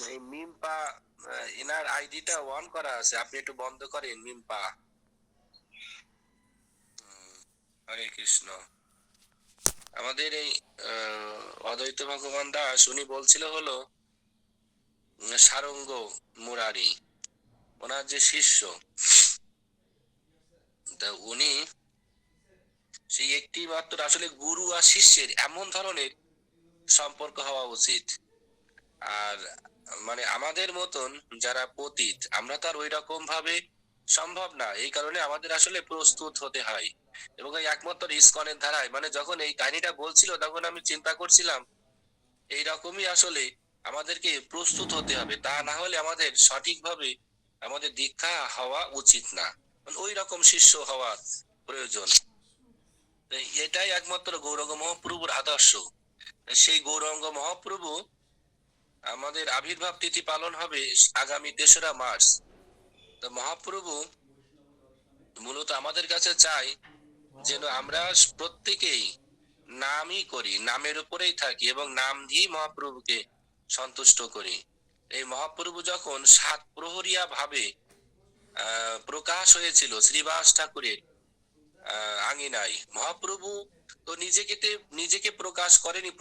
এই মিম্পা এনার আইডিটা অন করা আছে, আপনি একটু বন্ধ করেন মিম্পা। হরে কৃষ্ণ। আমাদের এই অদ্বৈত ভগবান দাস উনি বলছিল হলো সারঙ্গ মুরারি, ওনার যে শিষ্য, উনি সেই একটি মাত্র আসলে গুরু আর শিষ্যের এমন ধরনের সম্পর্ক হওয়া উচিত। আর মানে আমাদের মতন যারা পতিত, আমরা তো আর ওই রকম ভাবে সম্ভব না, এই কারণে আমাদের আসলে প্রস্তুত হতে হয়। এবং এই একমাত্র ইসকনের ধারায় মানে যখন এই কাহিনীটা বলছিল তখন আমি চিন্তা করছিলাম এইরকমই আসলে আমাদেরকে প্রস্তুত হতে হবে, তা না হলে আমাদের সঠিকভাবে আমাদের দীক্ষা হওয়া উচিত না, ওই রকম শিষ্য হওয়া প্রয়োজন। এটাই একমাত্র গৌরাঙ্গ মহাপ্রভুর আদর্শ। সেই গৌরাঙ্গ মহাপ্রভু আমাদের আবির্ভাব তিথি পালন হবে আগামী 3রা মার্চ। তো মহাপ্রভু মূলত আমাদের কাছে চাই যেন আমরা প্রত্যেকেই নামই করি, নামের উপরেই থাকি এবং নাম দিয়ে মহাপ্রভুকে সন্তুষ্ট করি। এই মহাপ্রভু যখন 7 প্রহরিয়া ভাবে প্রকাশ হয়েছিল শ্রীবাস ঠাকুরের আঙিনায়, মহাপ্রভু তো নিজেকে প্রকাশ করেনি।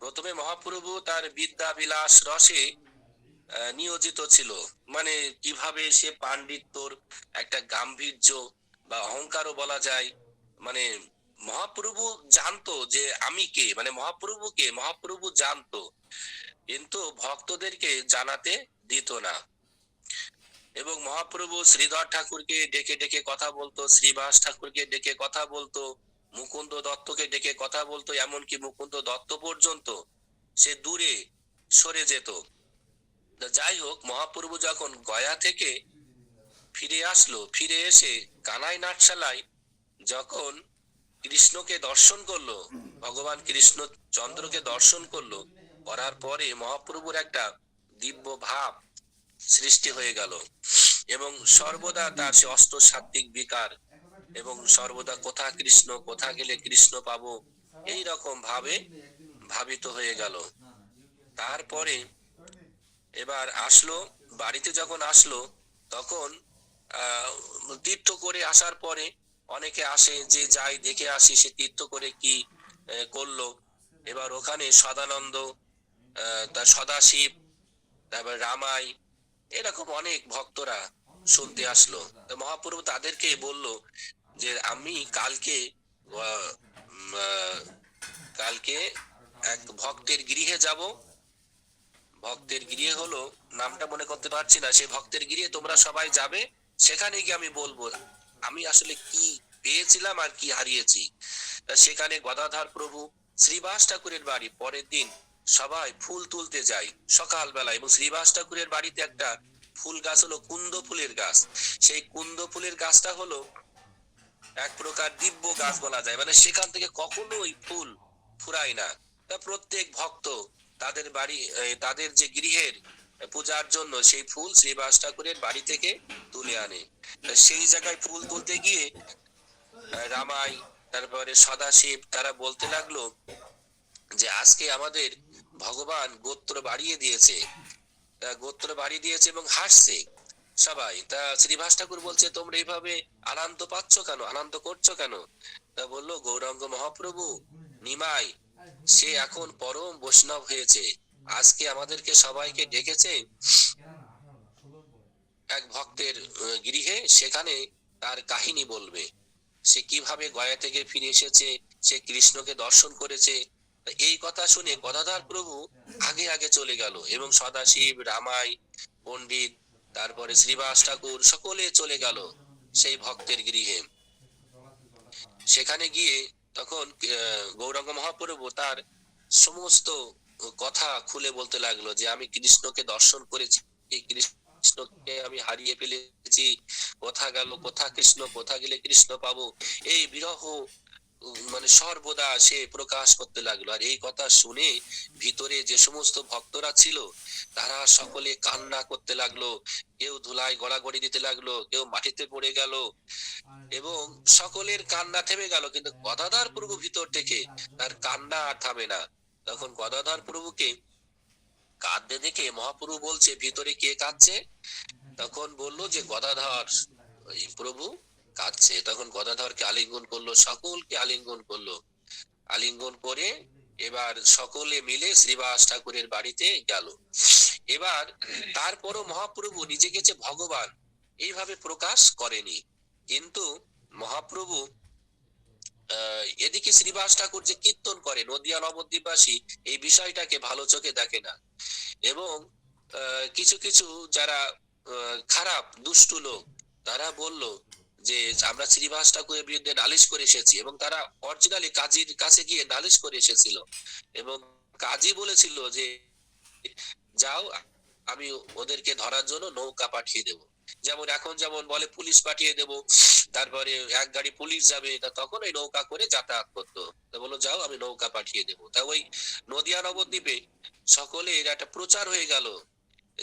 প্রথমে মহাপ্রভু তার বিদ্যা বিলাস রসে নিয়োজিত ছিল, মানে কিভাবে সে পাণ্ডিত্যর একটা গাম্ভীর্য বা অহংকারও বলা যায়, মানে মহাপ্রভু জানতো যে আমি কে, মানে মহাপ্রভুকে মহাপ্রভু জানতো, কিন্তু ভক্তদেরকে জানাতে দিত না। এবং মহাপ্রভু শ্রীধর ঠাকুরকে ডেকে ডেকে কথা বলতো, শ্রীবাস ঠাকুরকে ডেকে কথা বলতো, মুকুন্দ দত্তকে ডেকে কথা বলতো, এমনকি মুকুন্দ দত্ত পর্যন্ত সে দূরে সরে যেত। যাই হোক, মহাপ্রভু যখন গয়া থেকে ফিরে আসলো, ফিরে এসে কানাই নাটশালায় যখন কৃষ্ণকে দর্শন করলো, ভগবান কৃষ্ণ চন্দ্রকে দর্শন করলো, করার পরে মহাপ্রভুর একটা দিব্য ভাব সৃষ্টি হয়ে গেল এবং সর্বদা তার সে অষ্ট সাত্বিক বিকার এবং সর্বদা কোথা কৃষ্ণ, কোথা গেলে কৃষ্ণ পাবো, এই রকম ভাবে ভাবিত হয়ে গেল। তারপরে এবার আসলো, বাড়িতে যখন আসলো তখন তীর্থ করে আসার পরে অনেকে আসে যে যাই দেখে আসি সে তীর্থ করে কি করলো। এবার ওখানে সদানন্দ, তার সদাশিব, তারপর রামাই, এরকম অনেক ভক্তরা শুনতে আসলো। তো মহাপ্রভু তাদেরকে বলল যে আমি কালকে কালকে এক ভক্তের গৃহে যাব। ভক্তের গৃহে হলো, নামটা মনে করতে পারছি না, সেই ভক্তের গৃহে তোমরা সবাই যাবে, সেখানে গিয়ে আমি বলবো আমি আসলে কি পেয়েছিলাম আর কি হারিয়েছি। সেখানে গদাধর প্রভু শ্রীবাস ঠাকুরের বাড়ি, পরের দিন সবাই ফুল তুলতে যায় সকালবেলা, এবং শ্রীবাস ঠাকুরের বাড়িতে একটা ফুল গাছ হলো কুন্দ ফুলের গাছ। সেই কুন্দ ফুলের গাছটা হলো এক প্রকার দিব্য গাছ বলা যায়, মানে সেখান থেকে কখনোই ফুল ফুরায় না। তা প্রত্যেক ভক্ত তাদের বাড়ি, তাদের যে গৃহের পূজার জন্য সেই ফুল শ্রীবাস ঠাকুরের বাড়ি থেকে তুলে আনে। সেই জায়গায় ফুল তুলতে গিয়ে রামাই, তারপরে সদাশিব, তারা বলতে লাগলো যে আজকে আমাদের ভগবান গোত্র বাড়িয়ে দিয়েছে, গোত্র বাড়িয়ে দিয়েছে, এবং হাসছে সবাই। তা শ্রীবাস ঠাকুর বলছে তোমরা এইভাবে আনন্দ পাচ্ছ কেন, আনন্দ করছো কেন? তা বললো গৌরাঙ্গ মহাপ্রভু নিমাই সে এখন পরম বৈষ্ণব হয়েছে, আজকে আমাদেরকে সবাইকে ডেকেছে এক ভক্তের গৃহে, সেখানে তার কাহিনী বলবে, সে কিভাবে গয়া থেকে ফিরে এসেছে, সে কৃষ্ণকে দর্শন করেছে। এই কথা শুনে গদাধর প্রভু আগে আগে চলে গেল এবং সদাশিব, রামাই, পণ্ডিত, তারপরে শ্রীবাস ঠাকুর সকলে চলে গেল সেই ভক্তের গৃহে। সেখানে গিয়ে তখন গৌরাঙ্গ মহাপ্রভু তার সমস্ত কথা খুলে বলতে লাগলো যে আমি কৃষ্ণকে দর্শন করেছি, কৃষ্ণকে আমি হারিয়ে ফেলেছি, কোথা গেল, কোথা কৃষ্ণ, কোথা গেলে কৃষ্ণ পাবো, এই বিরহ মানে সর্বদা সে প্রকাশ করতে লাগলো। আর এই কথা শুনে ভিতরে যে সমস্ত ভক্তরা ছিল তারা সকলে কান্না করতে লাগলো, কেউ ধুলায় গড়াগড়ি দিতে লাগলো, কেউ মাটিতে পড়ে গেল, এবং সকলের কান্না থেমে গেল। কিন্তু গদাধর প্রভু ভিতর থেকে তার কান্না আর থামে না। তখন গদাধর প্রভুকে কাঁদতে দেখে মহাপ্রভু বলছে ভিতরে কে কাঁদছে? তখন বললো যে গদাধর ওই প্রভু কাঁদছে। তখন গদাধরকে আলিঙ্গন করলো, সকলকে আলিঙ্গন করলো। আলিঙ্গন করে এবার সকলে মিলে শ্রীবাস ঠাকুরের বাড়িতে গেল। এবার তারপরও মহাপ্রভু নিজেকে যে ভগবান এইভাবে প্রকাশ করেনি। কিন্তু মহাপ্রভু এদিকে শ্রীবাস ঠাকুর যে কীর্তন করে, নদিয়া নবদ্বীপবাসী এই বিষয়টাকে ভালো চোখে দেখে না। এবং কিছু কিছু যারা খারাপ দুষ্টু লোক, তারা বলল যে আমরা শ্রীবাস ঠাকুরের বিরুদ্ধে নালিশ করে এসেছি, এবং তারা অরিজিনালি কাজীর কাছে গিয়ে নালিশ করে এসেছিল। এবং কাজী বলেছিল যে যাও, আমি ওদেরকে ধরার জন্য নৌকা পাঠিয়ে দেব। যেমন এখন যেমন বলে পুলিশ পাঠিয়ে দেব, তারপরে এক গাড়ি পুলিশ যাবে, তা তখন ওই নৌকা করে যাতায়াত করতো। তা বললো যাও, আমি নৌকা পাঠিয়ে দেব। তা ওই নদিয়া নবদ্বীপে সকলের একটা প্রচার হয়ে গেল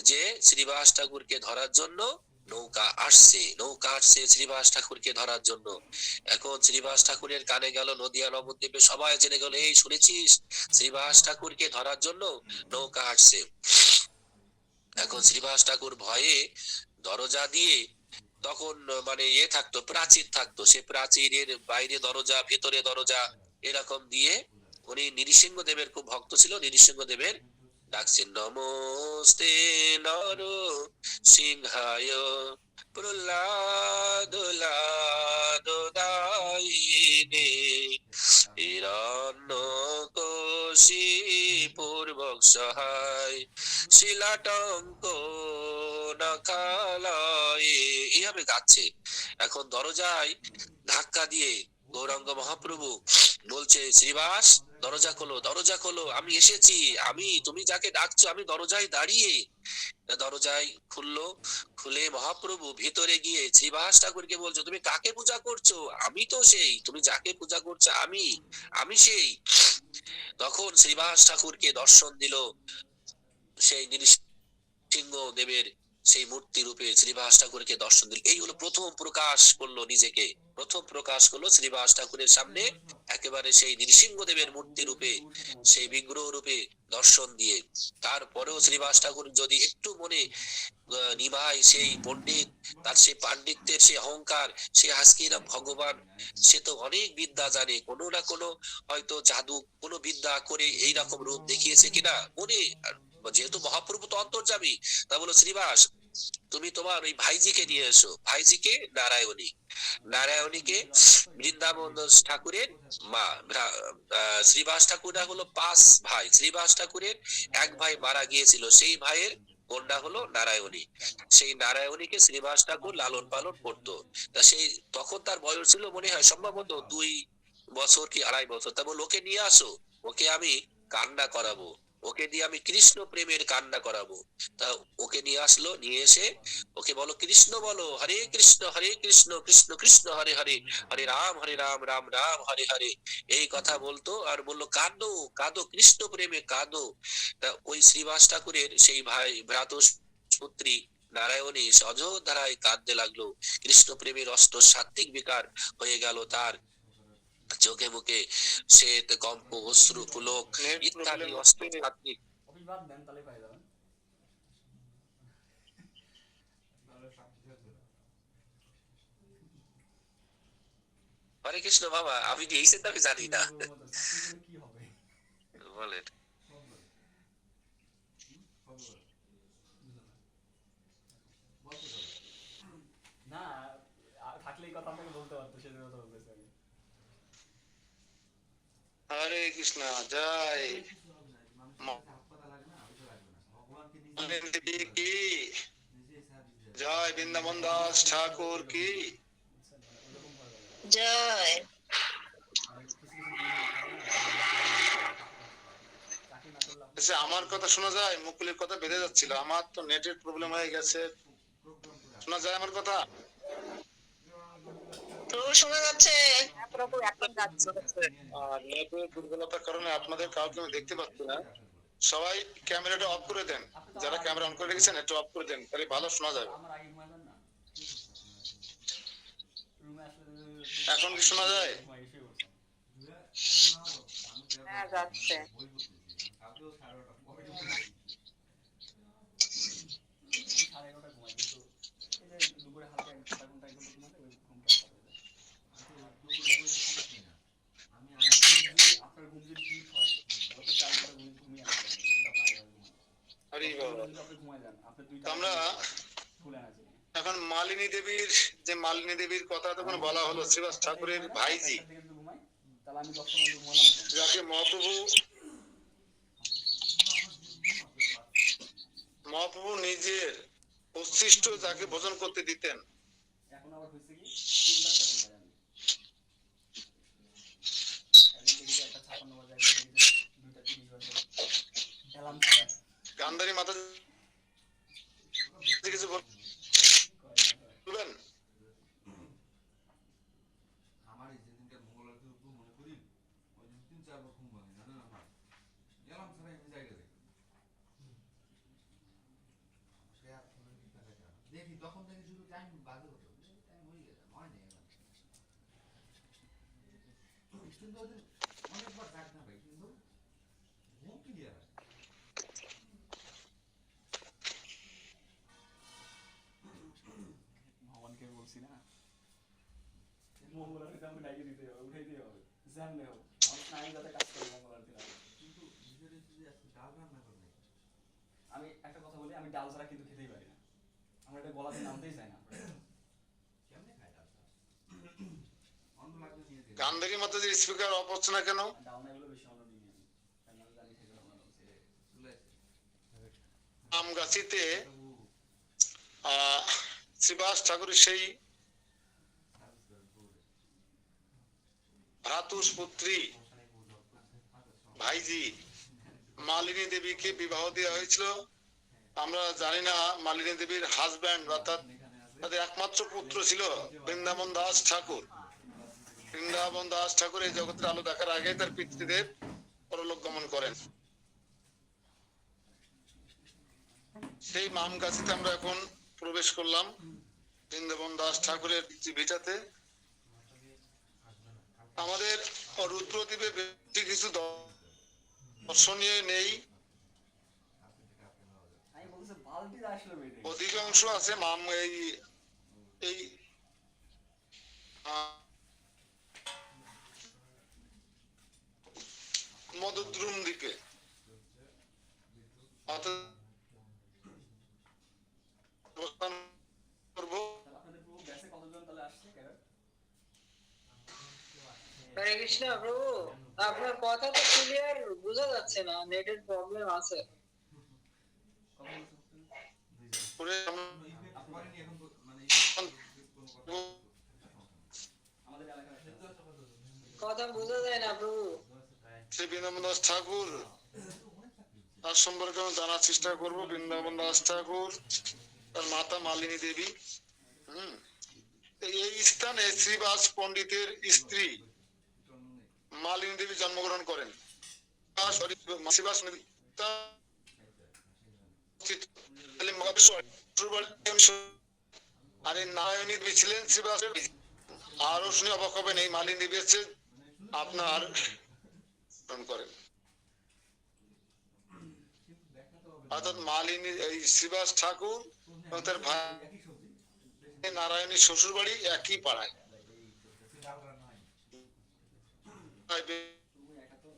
যে শ্রীবাস ঠাকুরকে ধরার জন্য নৌকা আসছে, নৌকা আসছে শ্রীবাস ঠাকুরকে ধরার জন্য। এখন শ্রীবাস ঠাকুরের কানে গেল, নদিয়া নবদ্বীপে সবাই জেনে গেল, এই শুনেছিস শ্রীবাস ঠাকুরকে ধরার জন্য নৌকা আসছে। এখন শ্রীবাস ঠাকুর ভয়ে দরজা দিয়ে, তখন মানে থাকতো, প্রাচীর থাকতো, সে প্রাচীরের বাইরে দরজা, ভেতরে দরজা, এরকম দিয়ে উনি নৃসিংহদেবের খুব ভক্ত ছিল। নৃসিংহদেবের ডাকছেন, নমস্তে নর সিংহায় প্রহ্লাদ লাদ দায়িনে হিরণ্যকশি পূর্বক সহায় শিলাটঙ্ক নখালয়ে, এইভাবে গাচ্ছে। এখন দরজায় ধাক্কা দিয়ে গৌরাঙ্গ মহাপ্রভু বলছে, শ্রীবাস দরজা খোলো, দরজা খোলো, আমি এসেছি, আমি, তুমি যাকে ডাকছো আমি দরজায় দাঁড়িয়ে। দরজায় খুললো, খুলে মহাপ্রভু ভিতরে গিয়ে শ্রীবাস ঠাকুরকে বলছো, তুমি কাকে পূজা করছো? আমি তো সেই, তুমি যাকে পূজা করছো আমি, আমি সেই। তখন শ্রীবাস ঠাকুরকে দর্শন দিল সেই নৃসিংহ দেবের সেই মূর্তি রূপে, শ্রীবাস ঠাকুরকে দর্শন দিল। এই হলো প্রথম প্রকাশ করলো নিজেকে, প্রথম প্রকাশ করলো শ্রীবাস ঠাকুরের সামনে, একেবারে সেই নৃসিংহদেবের মূর্তি রূপে, সেই বিগ্রহ রূপে দর্শন দিয়ে। তারপরেও শ্রীবাস ঠাকুর যদি একটু মনে নিভাই, সেই পণ্ডিত, তার সেই পাণ্ডিত্যের সেই অহংকার, সে আজকে এরা ভগবান, সে তো অনেক বিদ্যা জানে, কোনো না কোনো হয়তো জাদু, কোনো বিদ্যা করে এইরকম রূপ দেখিয়েছে কিনা মনে। যেহেতু মহাপ্রভু তো অন্তর্যামী, তা বলো শ্রীবাস তুমি তোমার ওই ভাইজিকে নিয়ে এসো। ভাইজিকে নারায়ণী, নারায়ণীকে বৃন্দাবন ঠাকুরের মা। শ্রীবাস ঠাকুররা হলো 5 ভাই। শ্রীবাস ঠাকুরের এক ভাই মারা গিয়েছিল, সেই ভাইয়ের কন্যা হলো নারায়ণী। সেই নারায়ণীকে শ্রীবাস ঠাকুর লালন পালন করতো। তা সেই তখন তার বয়স ছিল মনে হয় সম্ভবত 2 বছর কি 2.5 বছর। তা বল ওকে নিয়ে আসো, ওকে আমি কান্না করাবো, ওকে দিয়ে আমি কৃষ্ণ প্রেমের কান্না করাবো। তা ওকে নিয়ে আসলো, নিয়ে এসে ওকে বলো, কৃষ্ণ বলো, হরে কৃষ্ণ কৃষ্ণ কৃষ্ণ হরে হরে, হরে রাম রাম রাম হরে হরে, এই কথা বলতো। আর বললো কাঁদো, কাঁদো কৃষ্ণ প্রেমে কাঁদো। তা ওই শ্রীবাস ঠাকুরের সেই ভাই ভ্রাত পুত্রী নারায়ণী অযোধ্যায় কাঁদতে লাগলো। কৃষ্ণ প্রেমের অষ্ট সাত্বিক বিকার হয়ে গেল তার চোখে মুখে, শ্বেত কম্প অশ্রু পুলক ইত্যাদি অষ্ট সাত্বিক। হরে কৃষ্ণ বাবা, আমি এই সেটা আমি জানি না, বলেন। না, থাকলে এই কথা আপনাকে বলতে পারতো, সেজন্য তো বলতেছি আমি। হরে কৃষ্ণ, জয় মলিন দেবী কি, জয় বৃন্দাবন দাস ঠাকুর কি জয়। আচ্ছা, আমার কথা শোনা যায়? মুকুলের কথা বেঁধে যাচ্ছিল, আমার তো নেটের প্রবলেম হয়ে গেছে। শোনা যায় আমার কথা? তো শোনা যাচ্ছে, নেটের দুর্বলতার কারণে আপনাদের কাউকে আমি দেখতে পাচ্ছি না। সবাই ক্যামেরাটা অফ করে দেন, যারা ক্যামেরা অন করে রেখেছেন একটু অফ করে দেন, তাহলে ভালো শোনা যাবে। এখন কি শোনা যায়? হ্যাঁ, যাচ্ছে। আরে বাবা। যদি আপনি ঘুমায় যান, আপনি 2 তো আমরা খুলেন আজকে। এখন মালিনী দেবীর কথা তখন বলা হলো, শ্রীবাস ঠাকুরের ভাইজি, একটা থেকে যদি ঘুমাই, তাহলে আমি 10টা পর্যন্ত ঘুমালাম এখন। যাকে মহাপ্রভু নিজের উচ্ছিষ্ট যাকে ভোজন করতে দিতেন, এখন আবার হয়েছে কি 3বার স্টেশন পাই আমি। একবার দেখি যে 1:56 বাজে, একবার দেখি যে 2:30 বাজে, অ্যালার্ম ছাড়া। গান্ধারী মাতা কিছু কয় না কয়। বলবেন? আমার এই যেদিনকার মঙ্গলবার উঠবো মনে করি ওই দিন 3-4 বার ঘুম ভাঙে জানেন আমার গেলাম ছাড়া আমি জায়গা দেখি দেখি তখন থেকে শুধু টাইম বাজে হতো টাইম হয়ে গেছে হয় না কিন্তু ওই দিন অনেকবার ডাক না ভাই কিন্তু ঘুম ক্লিয়ার আসে ভগবানকে বলছি না, মঙ্গলবার দিন আমাকে ডাইকে দিতে হবে, উঠাইতে হবে, যেমনি হোক আমার স্নায়ু যাতে কাজ করে মঙ্গলবার দিন আগে। কিন্তু বিষয়টা হচ্ছে যে আজকে ডাল রান্না করে নাই আমি একটা কথা বলি, আমি ডাল ছাড়া কিন্তু খেতেই পারি না, আমার এটা গলাতে নামতেই চায় না। কেমনে খায় ডালটা অন্য লাগলে নিয়ে দিই গান্ধারী মাতাজির স্পিকার অফ হচ্ছে না কেন? ডাল না এগুলো বেশি অন্য নিই আমি, কারণ আমি জানি খেতে হবে না বলছে। চলে আসে আমগাছিতে শ্রীবাস ঠাকুরের সেই সার্ভিস করে পুরো ভ্রাতুষ পুত্রী ভাইজি মালিনী দেবীকে বিবাহ দেওয়া হয়েছিল। আমরা জানি না মালিনী দেবীর হাজব্যান্ড অর্থাৎ তাদের একমাত্র পুত্র ছিল বৃন্দাবন দাস ঠাকুর। বৃন্দাবন দাস ঠাকুর এই জগতের আলো দেখার আগে তার পিতৃদেব পরলোক গমন করেন। সেই মামগাছিতে আমরা এখন প্রবেশ করলাম বৃন্দাবন দাস ঠাকুরের ভিটাতে। আমাদের রুদ্রদ্বীপে বেশি কিছু দর্শনীয় নেই, আমি বলছি বালতি আসলে বেটে অধিকাংশ আছে মাম এই এই মধুদ্রুম দিকে অবস্থান করবো। তাহলে আপনাদের পুরো ব্যাচে কতজন তাহলে আসছে ক্যাডার? হরে কৃষ্ণ প্রভু, আপনার কথা তো ক্লিয়ার বোঝা যাচ্ছে না, নেটের প্রবলেম আছে। কত বলছে? করে আমরা ইফেক্ট করেনি এখন মানে আমাদের এলাকার একটা আছে। কথা বোঝা যায় না প্রভু। শ্রী বৃন্দাবন দাস ঠাকুর তার সম্পর্কে আমি জানার চেষ্টা করবো। বৃন্দাবন দাস ঠাকুর, তার মাতা মালিনী দেবী। এই স্থানে শ্রীবাস পণ্ডিতের স্ত্রী মালিনী দেবী জন্মগ্রহণ করেন। শ্রীবাস আর এই নারায়ণী দেবী ছিলেন শ্রীবাসের। আরো শুনে অবাক হবেন, এই মালিনী দেবী হচ্ছে আপনার করেন অর্থাৎ মালিনী এই শ্রীবাস ঠাকুর এবং তার ভাই নারায়ণীর শ্বশুর বাড়ি একই পাড়ায়। তুমি একা তো,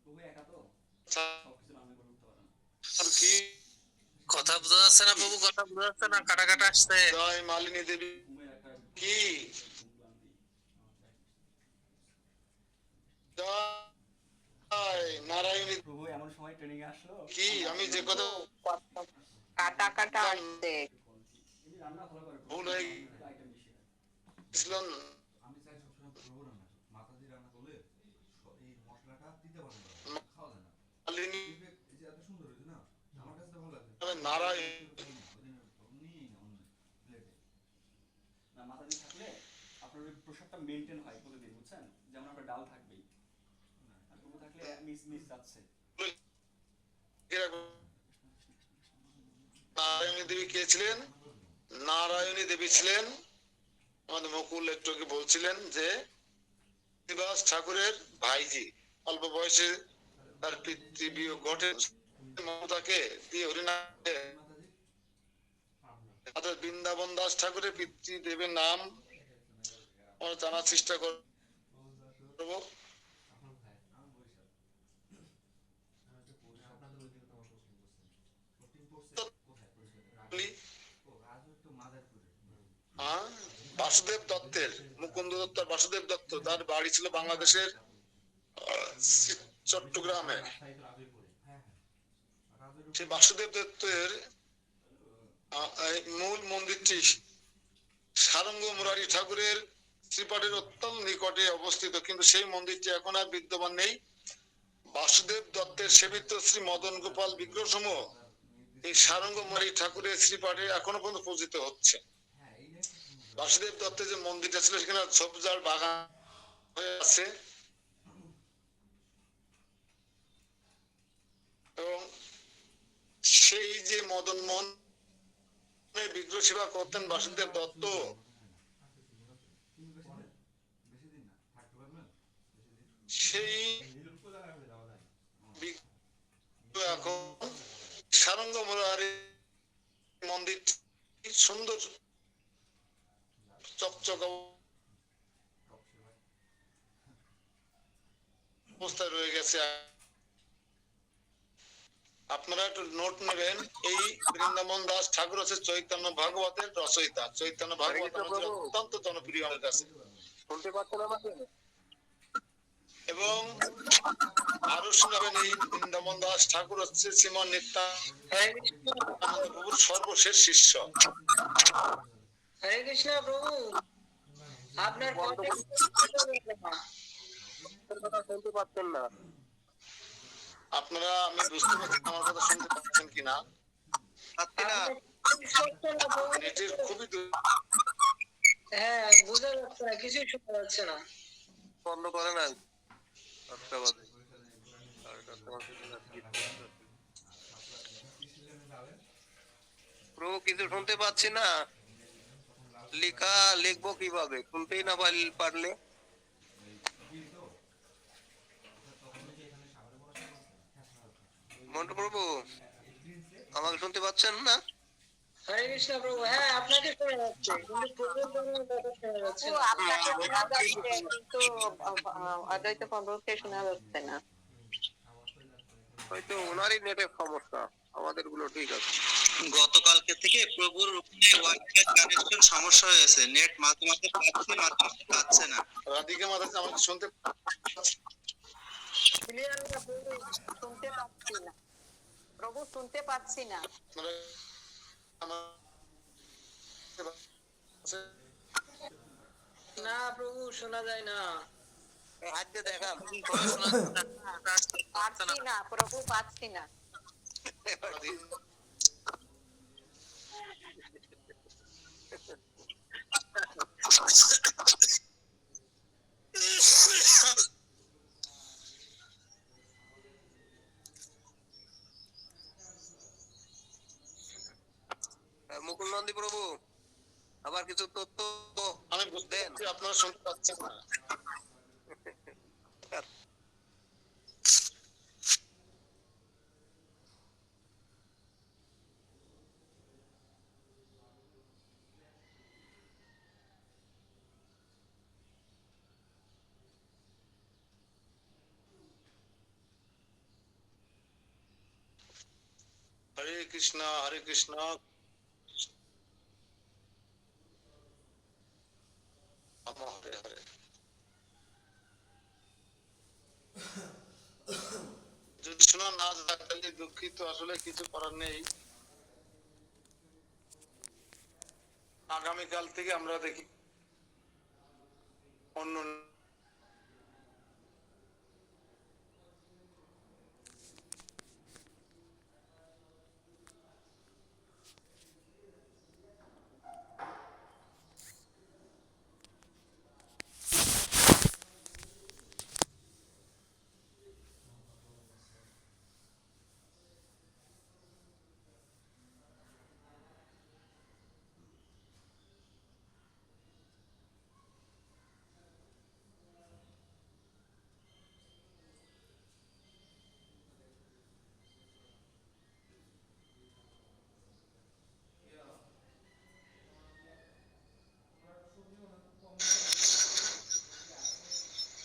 তুমি একা তো সবকিছু রান্না করে উঠতে পারো না। কি কথা বোঝা যাচ্ছে না প্রভু, কথা বোঝা যাচ্ছে না, কাটা কাটা আসছে। জয় মালিনী দেবী ঘুমের একটা কি ঘুম ক্লান্তি। জয় নারায়ণী প্রভু এমন সময় ট্রেনিং এ আসলো কি আমি যে কথা কাটা কাটা আসছে। এই রান্না ভালো করে ভুল হয়ে আইটেম বেশি হয়। ছিলেন আমি চাই সবসময় প্রভু রান্না মাথা দিয়ে রান্না করলে এই মশলাটা দিতে পারে না খাওয়া যায় না মালিনী ইফেক্ট এই যে এত সুন্দর হয়েছে না আমার কাছে তো ভালো লাগছে নারায়ণ না মাথা দিয়ে থাকলে আপনার ওই প্রসাদটা মেনটেন হয় প্রতিদিন, বুঝছেন? যেমন আপনার ডাল থাকবেই, আর প্রভু থাকলে মিস মিস যাচ্ছে। নারায়ণী দেবী কে ছিলেন? নারায়ণী দেবী ছিলেন, আমাদের মুকুল একটু আগে বলছিলেন যে শ্রীবাস ঠাকুরের ভাইজি। অল্প বয়সে তার পিতৃবিয়োগ ঘটে, মমতাকে দিয়ে হরিনামে অর্থাৎ বৃন্দাবন দাস ঠাকুরের পিতৃদেবের নাম আমরা জানার চেষ্টা করবো। হ্যাঁ, বাসুদেব দত্তের, মুকুন্দ দত্ত আর বাসুদেব দত্ত, তার বাড়ি ছিল বাংলাদেশের চট্টগ্রামে। সেই বাসুদেব দত্তের এই মূল মন্দিরটি সারঙ্গ মুরারি ঠাকুরের শ্রীপাঠের অত্যন্ত নিকটে অবস্থিত, কিন্তু সেই মন্দিরটি এখন আর বিদ্যমান নেই। বাসুদেব দত্তের সেবিত শ্রী মদন গোপাল বিগ্রহ সমূহ এই সারঙ্গ মুরারি ঠাকুরের শ্রীপাঠে এখনো পর্যন্ত পূজিত হচ্ছে। বাসুদেব দত্তের যে মন্দিরটা ছিল সেখানে ঝোপঝাড় বাগান হয়ে আছে, এবং সেই যে মদন মোহন বিগ্রহ সেবা করতেন বাসুদেব দত্ত, সেই বিগ্রহ এখন সারঙ্গ মুরারি মন্দির সুন্দর চকচক অবস্থায় রয়ে গেছে। আপনারা একটু নোট নেবেন, এই বৃন্দাবন দাস ঠাকুর হচ্ছে চৈতন্য ভাগবতের রচয়িতা। চৈতন্য ভাগবত আমাদের অত্যন্ত জনপ্রিয় আমাদের কাছে। শুনতে পাচ্ছেন আমাকে? এবং আরো শোনাবেন, এই বৃন্দাবন দাস ঠাকুর হচ্ছে শ্রীমান নিত্যানন্দ প্রভুর সর্বশেষ শিষ্য। হরে কৃষ্ণ প্রভু, আপনার কথা শুনতে পাচ্ছেন না? আপনারা, আমি বুঝতে পারছি আমার কথা শুনতে পাচ্ছেন কিনা। নেটের খুবই হ্যাঁ, বোঝা যাচ্ছে না, কিছুই শোনা যাচ্ছে না। বন্ধ করে নাই। প্রভু কিছু শুনতে পাচ্ছি না, লেখা লিখবো কিভাবে? শুনতেই না পারলে। মন্টু প্রভু, আমাকে শুনতে পাচ্ছেন না? হরে কৃষ্ণ প্রভু, হ্যাঁ আপনাকে শোনা যাচ্ছে, কিন্তু প্রভুর কথা শোনা যাচ্ছে না। আপনাকে শোনা যাচ্ছে, কিন্তু অদ্বৈত প্রভুকে শোনা যাচ্ছে না। হয়তো ওনারই নেটের সমস্যা, আমাদের গুলো ঠিক আছে। গতকালকে থেকে প্রভুর ওয়াইফাই কানেকশন সমস্যা হয়েছে, নেট মাঝে মাঝে পাচ্ছে, মাঝে মাঝে পাচ্ছে না। রাধিকা মাতা আমাকে শুনতে ক্লিয়ার না প্রভু? শুনতে পাচ্ছি না প্রভু, শুনতে পাচ্ছি না। না প্রভু, শোনা যায় না। আজকে দেখা পাচ্ছি না প্রভু, পাচ্ছি না। মুকুল নন্দী প্রভু, আবার কিছু তথ্য আমি বুঝতে পারছি আপনারা শুনতে পাচ্ছেন না। হরে কৃষ্ণ হরে কৃষ্ণ। হরে হরে। যদি শোনা না যায় তাহলে দুঃখিত, আসলে কিছু করার নেই। আগামীকাল থেকে আমরা দেখি অন্য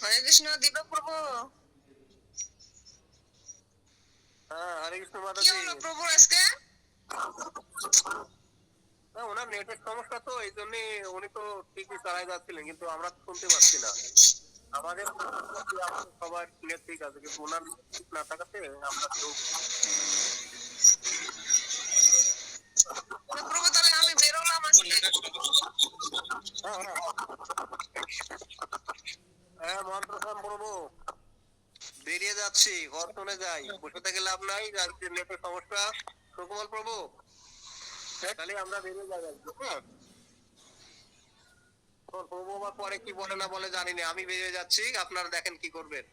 হরে কৃষ্ণ দীপক প্রভু, হ্যাঁ, হরে কৃষ্ণ কি মাতাজি। হলো প্রভু আজকে? ওনার নেটের সমস্যা তো এই জন্য উনি তো ঠিকই চালাই যাচ্ছিলেন কিন্তু আমরা তো শুনতে পাচ্ছি না। আমাদের সবার নেট ঠিক আছে কিন্তু ওনার net ঠিক না থাকাতে আমরা কেউ প্রভু তাহলে আমি বেরোলাম আজকে। হ্যাঁ মহাপ্রধান প্রভু বেরিয়ে যাচ্ছি, ঘর চলে যাই, বসে থেকে লাভ নাই, আজকে নেটের সমস্যা। সুকমল প্রভু তাহলে আমরা বেরিয়ে যাই আজকে, হ্যাঁ? তো প্রভু আবার পরে কি বলে না বলে জানি না, আমি বেরিয়ে যাচ্ছি, আপনারা দেখেন কি করবেন।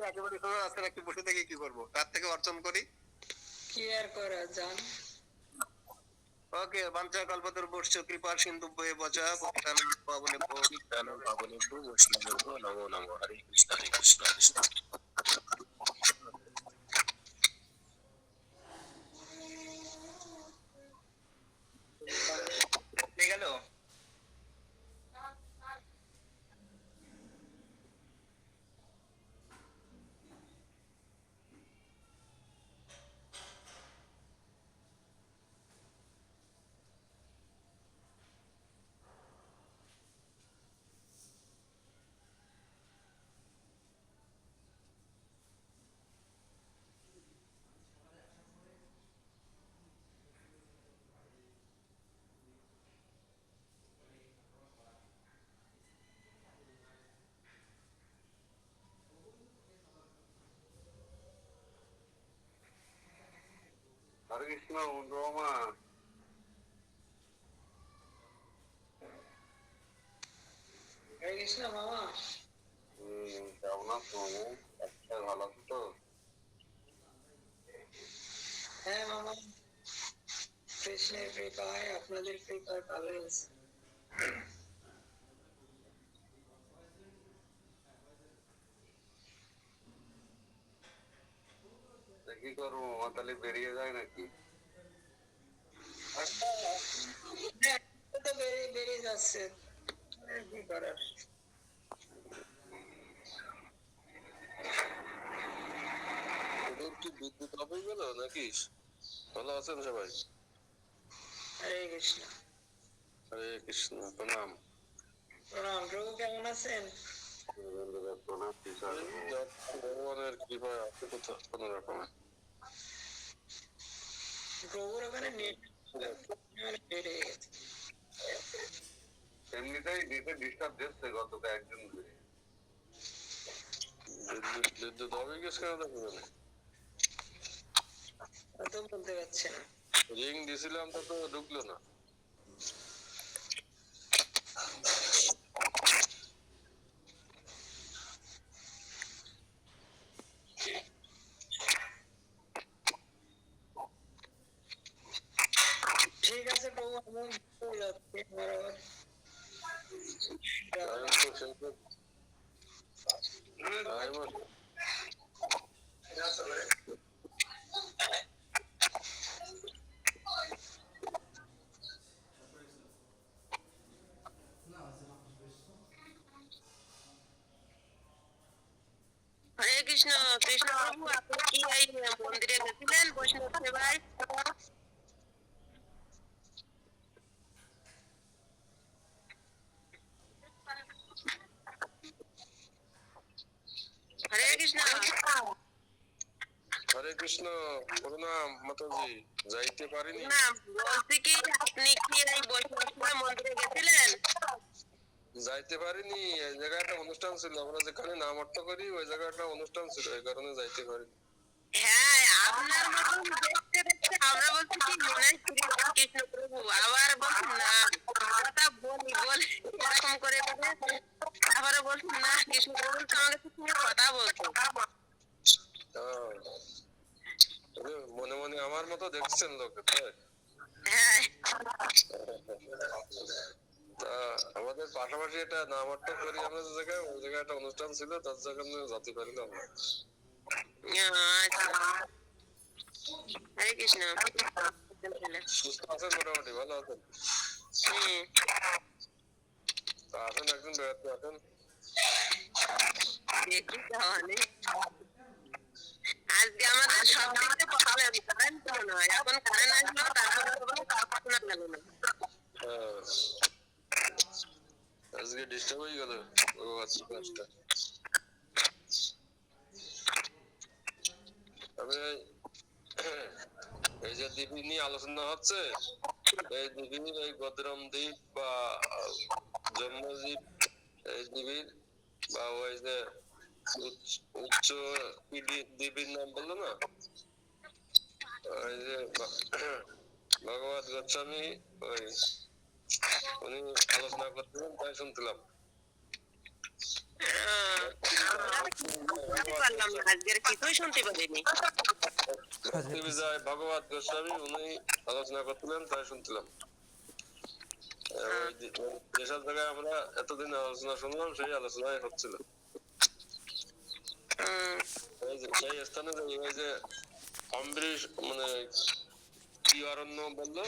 একেবারে শোনা যাচ্ছে না, কি বসে থেকে কি করবো, তার থেকে অর্জন করি। কি আর করা যান। ওকে, বাঞ্ছা কল্পতরু বসছো কৃপার সিন্ধু বয়ে বচা পবিত্রানন্দ পাবনে নিত্যানন্দ পাবনে ভো বৈষ্ণবে ভো নমো নমো। হরে কৃষ্ণ হরে কৃষ্ণ। ঠিক গেল। হরে কৃষ্ণ রমা। হরে কৃষ্ণ মামা। কেমন আছো? আচ্ছা, ভালো আছো তো? হ্যাঁ মামা, কৃষ্ণের কৃপায় আপনাদের কৃপায় ভালো আছে। কি করবো, তাহলে বেরিয়ে যায় নাকি? হ্যাঁ, তো বেরিয়ে যাচ্ছে, আর কি করার। কি বিদ্যুৎ অফ হয়ে গেল নাকি? ভালো আছেন সবাই? হরে কৃষ্ণ। হরে কৃষ্ণ, প্রণাম। প্রণাম প্রভু, কেমন আছেন? ভগবানের কৃপায় আছে কোথাও কোন রকমে। প্রভুর ওখানে নেট বেড়ে গেছে। এমনিতেই নেটে ডিস্টার্ব দিচ্ছে গত কয়েকদিন ধরে। বিদ্যুৎ অফ হয়ে গেছে কেন দেখবেন? তো বলতে পারছি না। রিং দিছিলাম তো ঢুকলো না। ঠিক আছে প্রভু, আমি চলে যাচ্ছি, আমার আবার হরে কৃষ্ণ। কৃষ্ণ প্রভু আপনি কি এই মন্দিরে গেছিলেন বৈষ্ণব সেবায়? হরে কৃষ্ণ। হরে কৃষ্ণ, প্রণাম মাতাজি। যাইতে পারিনি। না, বলছি কি আপনি কি এই বৈষ্ণব সেবায় মন্দিরে গেছিলেন? যাইতে পারিনি, এই জায়গায় একটা অনুষ্ঠান ছিল, আমরা যেখানে নাম অর্থ করি ওই জায়গায় একটা অনুষ্ঠান ছিল, এই কারণে যাইতে পারিনি। হ্যাঁ, আপনার মতন দেখতে দেখতে আমরা বলছি কি মনে হয় কৃষ্ণ প্রভু, আবার বলছি না কথা বলি এরকম করে তারপরে বলছি না কৃষ্ণ প্রভু তো আমাকে সঙ্গে কথা বলতো। মনে মনে আমার মতো দেখছেন লোকে, তাই? হ্যাঁ, তা আমাদের পাশাপাশি এটা নাম অর্থ করি আমরা যে জায়গায়, ওই জায়গায় একটা অনুষ্ঠান ছিল, তার জায়গায় যেতে পারিলাম না। আচ্ছা। হরে কৃষ্ণ। সুস্থ আছেন? মোটামুটি ভালো আছেন? তা আসেন, একদিন বেড়াতে আসেন। দেখি তাহলে। আজকে আমাদের সব দিকে প্রবলেম, জানেন তো? না, এখন কারেন্ট আসলো তারপরে শোনা গেল না। আজকে ডিস্টার্ব হয়ে গেল ও আচ্ছা ক্লাসটা। তবে এই যে দ্বীপ নিয়ে আলোচনা হচ্ছে, এই দ্বীপের এই গদরম দ্বীপ বা জন্মদ্বীপ, এই দ্বীপের বা ওই যে উচ্চ দ্বীপের নাম বললো না, ওই যে ভগবত গোস্বামী ওই উনি আলোচনা করতেছেন, তাই শুনছিলাম। শুনতে পারলাম না, আজকের কিছুই শুনতে পারিনি। ভগবত গোস্বামী উনি আলোচনা করছিলেন, তাই শুনছিলাম। যেসব জায়গায় আমরা এতদিন আলোচনা শুনলাম সেই আলোচনায় হচ্ছিল। সেই স্থানে ওই যে অম্বরীশ মানে কি অরণ্য বললো